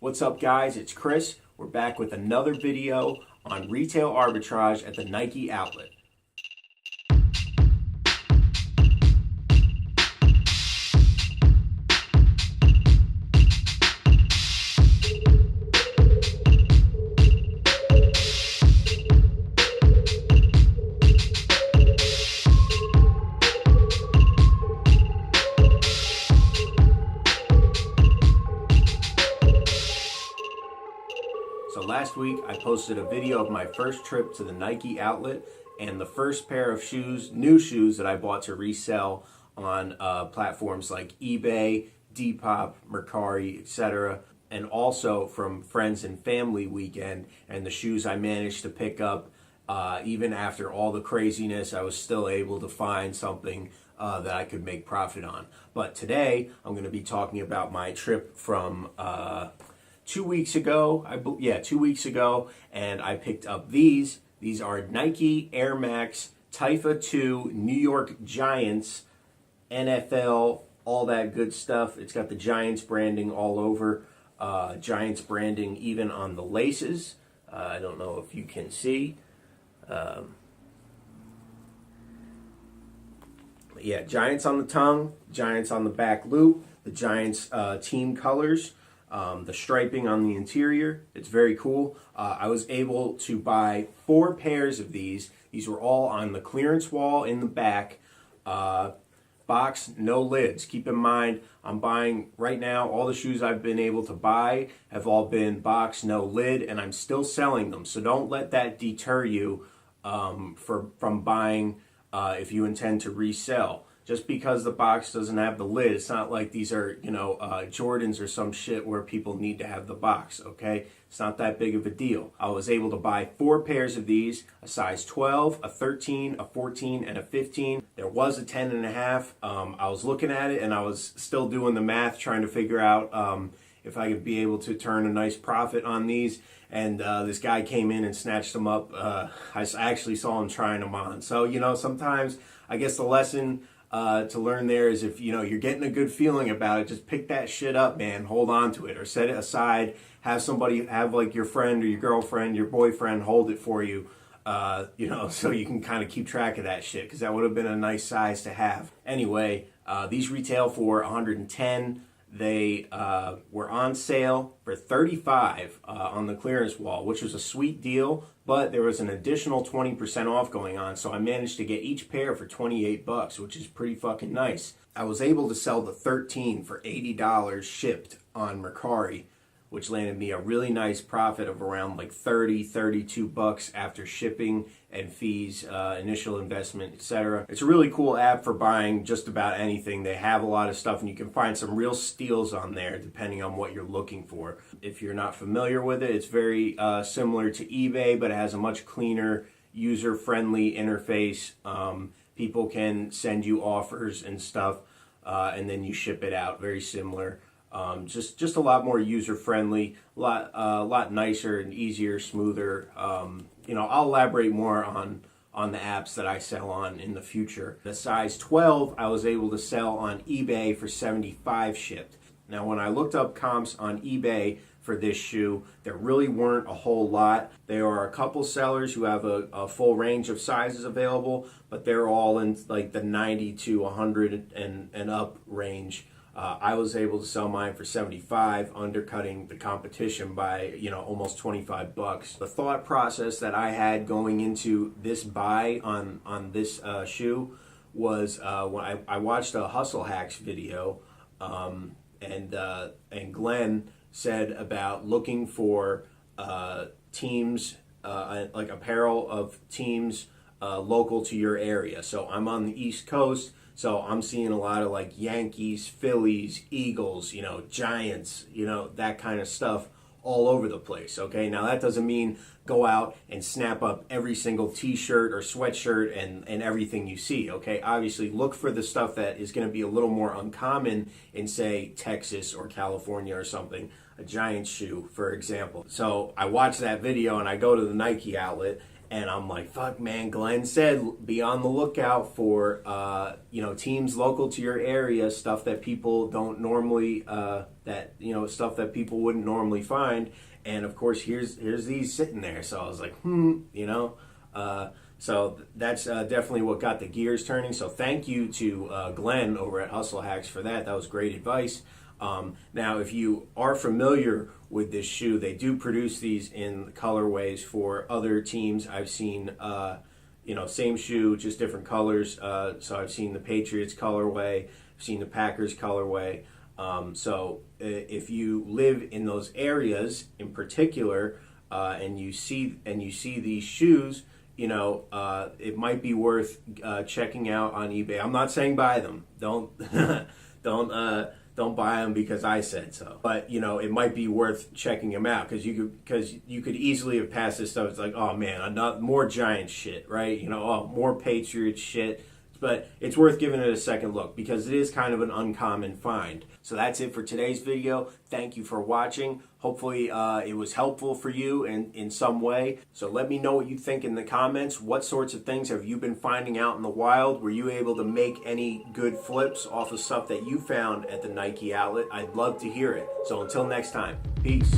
What's up, guys? It's Chris. We're back with another video on retail arbitrage at the Nike outlet. So last week I posted a video of my first trip to the Nike outlet and the first pair of shoes, new shoes that I bought to resell on platforms like eBay, Depop, Mercari, etc. And also from friends and family weekend, and the shoes I managed to pick up even after all the craziness, I was still able to find something that I could make profit on. But today I'm going to be talking about my trip from 2 weeks ago, 2 weeks ago, and I picked up these. These are Nike Air Max Typha 2 New York Giants, NFL, all that good stuff. It's got the Giants branding all over, Giants branding even on the laces. I don't know if you can see. Yeah, Giants on the tongue, Giants on the back loop, the Giants team colors. The striping on the interior, it's very cool. I was able to buy 4 pairs of these. These were all on the clearance wall in the back. Box, no lids. Keep in mind, I'm buying right now, all the shoes I've been able to buy have all been box, no lid, and I'm still selling them. So don't let that deter you from buying if you intend to resell. Just because the box doesn't have the lid, it's not like these are, Jordans or some shit where people need to have the box, okay? It's not that big of a deal. I was able to buy 4 pairs of these, a size 12, a 13, a 14, and a 15. There was a 10 and a half. I was looking at it and I was still doing the math, trying to figure out if I could be able to turn a nice profit on these. And this guy came in and snatched them up. I actually saw him trying them on. So, sometimes I guess the lesson to learn there is if you're getting a good feeling about it, just pick that shit up, man. Hold on to it or set it aside. Have somebody, have like your friend or your girlfriend, your boyfriend hold it for you, so you can kind of keep track of that shit, because that would have been a nice size to have. Anyway, these retail for $110. They were on sale for $35 on the clearance wall, which was a sweet deal, but there was an additional 20% off going on, so I managed to get each pair for $28, which is pretty fucking nice. I was able to sell the 13 for $80 shipped on Mercari, which landed me a really nice profit of around like $32 after shipping and fees, initial investment, etc. It's a really cool app for buying just about anything. They have a lot of stuff and you can find some real steals on there depending on what you're looking for. If you're not familiar with it, it's very similar to eBay, but it has a much cleaner, user-friendly interface. People can send you offers and stuff, and then you ship it out. Very similar. Just a lot more user-friendly, a lot nicer and easier, smoother. I'll elaborate more on the apps that I sell on in the future. The size 12 I was able to sell on eBay for $75 shipped. Now when I looked up comps on eBay for this shoe, there really weren't a whole lot. There are a couple sellers who have a full range of sizes available, but they're all in like the 90 to 100 and up range. I was able to sell mine for $75, undercutting the competition by, almost $25. The thought process that I had going into this buy on this shoe was when I watched a Hustle Hacks video, and Glenn said about looking for teams, like apparel of teams local to your area. So I'm on the East Coast. So I'm seeing a lot of like Yankees, Phillies, Eagles, Giants, that kind of stuff all over the place, okay? Now that doesn't mean go out and snap up every single t-shirt or sweatshirt and everything you see, okay? Obviously look for the stuff that is going to be a little more uncommon in, say, Texas or California or something, a Giants shoe, for example. So I watched that video and I go to the Nike outlet And I'm like, fuck, man. Glenn said be on the lookout for teams local to your area, stuff that people don't normally stuff that people wouldn't normally find. And of course, here's these sitting there. So I was like, so that's definitely what got the gears turning. So thank you to Glenn over at Hustle Hacks for that. That was great advice. Now, if you are familiar with this shoe, they do produce these in colorways for other teams. I've seen, same shoe, just different colors. So I've seen the Patriots colorway, I've seen the Packers colorway. So if you live in those areas in particular, and you see these shoes, it might be worth checking out on eBay. I'm not saying buy them. Don't don't buy them because I said so. But it might be worth checking them out because you could easily have passed this stuff. It's like, oh man, not more Giant shit, right? More Patriots shit. But it's worth giving it a second look because it is kind of an uncommon find. So that's it for today's video. Thank you for watching. Hopefully it was helpful for you in some way. So let me know what you think in the comments. What sorts of things have you been finding out in the wild? Were you able to make any good flips off of stuff that you found at the Nike outlet? I'd love to hear it. So until next time, peace.